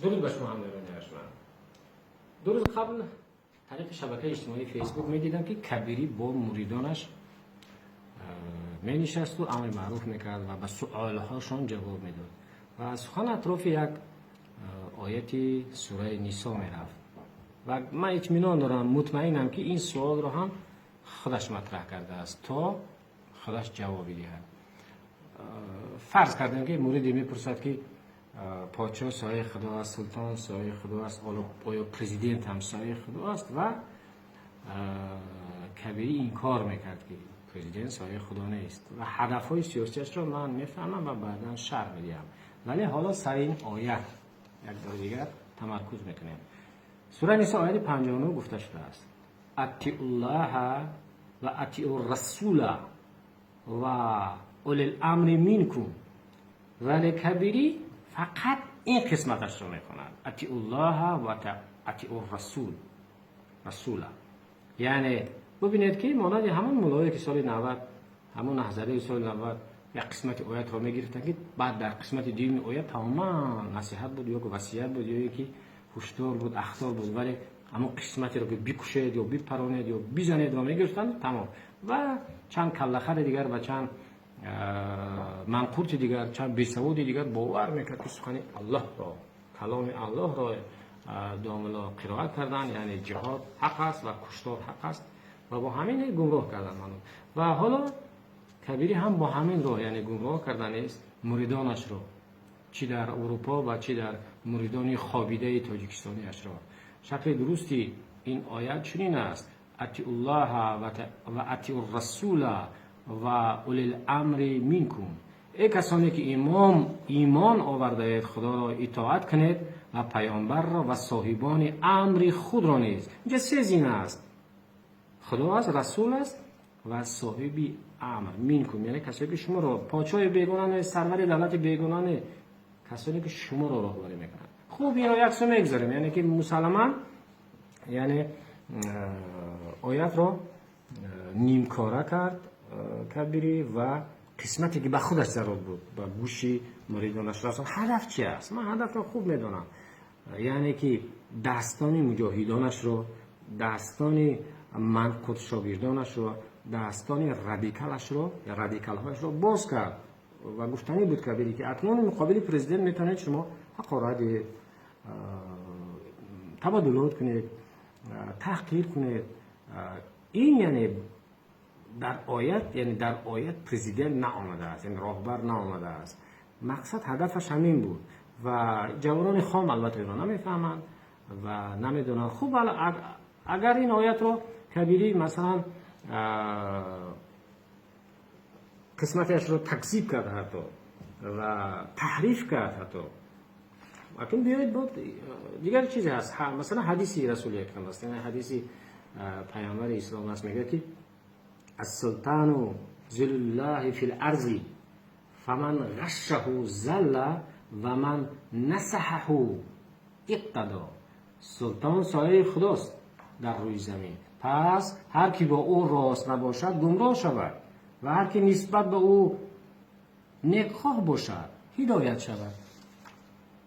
درود بر شما همراهان ارجمند. دو روز قبل طریق شبکه اجتماعی فیسبوک میدیدم که کبیری با مریدانش می نشست و امر معروف میکرد و به سؤالهاشون جواب میداد و از سخن اطراف یک آیت سوره نساء میرفت و من اطمینان دارم، مطمئنم که این سوال رو هم خودش مطرح کرده است تا خودش جواب دهد. فرض کردیم که موردی میپرسد که پادشاه سایه خدا است، سلطان سایه خدا است، آیا پرزیدنت هم سایه خدا است و کبیری این کار میکرد که پرزیدنت سایه خدا نیست و هدفهای سیاسیش رو من میفهمم و بعدا شرح میدیم. ولی حالا سر این آیت یک بار دیگر تمرکز میکنیم. سوره نساء آیت 59 گفته شده است: اطیعوا الله و اطیعوا الرسول و اولی الامر منکم. ولی کبیری فقط این قسمتش رو میکنند: اطیعوا الله و اطیعوا الرسول. یعنی ببینید که مانند همون ملایی که سال 90 همون نهضتی سال 90 یک قسمت آیت رو میگرفتن که بعد در قسمت دیگه آیت تماما نصیحت بود یا وصیت بود یا یکی هشدار بود، اخطار بود، ولی همون قسمتی رو که بکشید یا بپرانید یا بزنید رو میگرفتن تمام. و چند کلخر دیگر و چند منقورت دیگر، چند بیسواد دیگر باور میکرد که سخن الله را، کلام الله را داملا قرائت کردن، یعنی جهاد حق است و کشتار حق است و با همین گمراه کردن منو. و حالا کبیری هم با همین راه، یعنی گمراه کردن است مریدانش رو، چی در اروپا و چی در مریدان خوابیده تاجیکستانی اش را. شکل درستی این آیت چنین است: اطیعوا الله و اطیعوا الرسول و اولی الامر منکم. ای کسانی که ایمان آورده اید، خدا را اطاعت کنید و پیامبر را و صاحبان امر خود را نیز. اینجا سه زینه است: خدا است، رسول است و صاحبی امر منکم، یعنی کسانی که شما را، پادشاه بیگانه، سرور دولت بیگانه، کسانی که شما را راهبری میکنند. خوب این آیت رو میگذاریم، یعنی که مسلمان یعنی آیت را نیمکاره کرد کبیری و قسمتی که به خودش ضرور بود به گوشی مریدانش رسان. هدف چی است؟ من هدف را خوب میدونم، یعنی که دستان مجاهدانش رو، دستان منقود شاگردانش رو، دستان رادیکالش رو یا رادیکال هایش رو باز کرد و گفتنی بود کبیری که اکنون مقابل پرزیدنت میتونید شما حقارت تبادلات کنید، تحقیر کنید. این یعنی در آیت پرزیدنت نه آمده است، یعنی راهبر نه آمده است. مقصد هدفش همین بود و جوانان خام البته اینا نمیفهمند و نمیدونن. خوب اگر این آیت رو کبیری مثلا قسمتش رو تکذیب کرد حتی و تحریف کرد حتی، اکنون بیایید بود دیگر چیزی هست. مثلا حدیثی رسول اکرم است، یعنی حدیثی پیامبر اسلام است، میگه که السلطان ذل الله فی الارض فمن غشه زل و من نصحه اقتدا. سلطان سایه خداست در روی زمین، پس هر کی با او راست نباشد گمراه شود و هر کی نسبت به او نیکخواه باشد هدایت شود.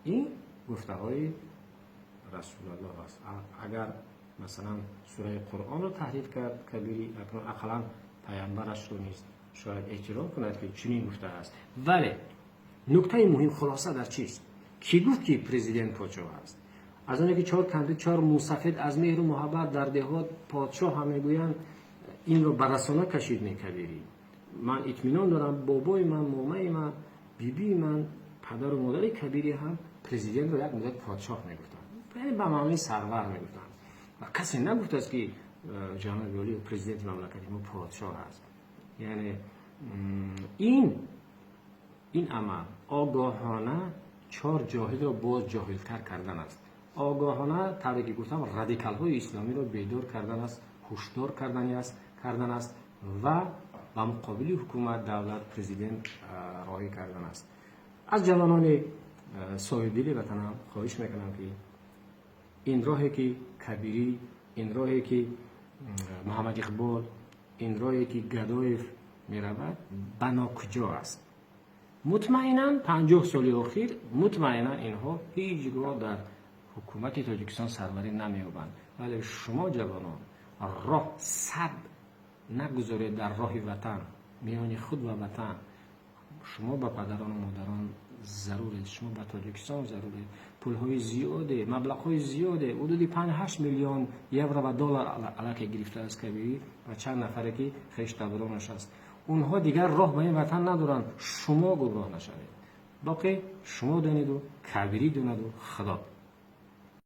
این گفته های رسول الله است. اگر مثلا سوره قرآن رو تحریف کرد کبیری، اکنون اقلا پیامبرش رو نیست شاید اعتراف کند که چنین گفته است. ولی نکته مهم خلاصه در چیست؟ کی گفت که پرزیدنت پادشاه است؟ از اونایی که 4 کندید 4 موسفید از مهر و محبت در دهات پادشاه هم میگویند این رو برسانه کشید می کبیری. من اطمینان دارم بابای من، مامای من، بیبی من، پدر و مادر کبیری هم پرزیدنت رو یک مدت پادشاه میگفتن، یعنی به معنی سرور میگفتن و کسی نگفت است که جناب والی پرزیدنت مملکت ما پادشاه است. یعنی این عمل آگاهانه 4 جاهل را باز جاهلتر کردن است. آگاهانه طوری که گفتم رادیکال های اسلامی را بیدار کردن است، هشدار کردن است و با مقابل حکومت دولت پرزیدنت راهی کردن است. از جوانان صاحبدلی وطنم خواهش میکنم که این راهی که کبیری، این راهی که محمد اقبال، این راهی که گدایف میرود بنا کجا است؟ مطمئنا 50 سال اخیر مطمئنا اینها هیچگاه در حکومت تاجیکستان سروری نمی‌یابند. ولی شما جوانان راه صد نگذارید در راه وطن، میان خود و وطن. شما به پدران و مادران ضروره، شما به تاجیکستان ضروره. پول‌های زیاده، مبلغ‌های زیاده، حدود 5-8 میلیون یورو و دلار علاقه گرفته است کبیری و چند نفره که خیش تبرانش است. اونها دیگر راه به این وطن ندارن. شما گمراه نشوید. باقی شما دانید و کبیری داند و خدا.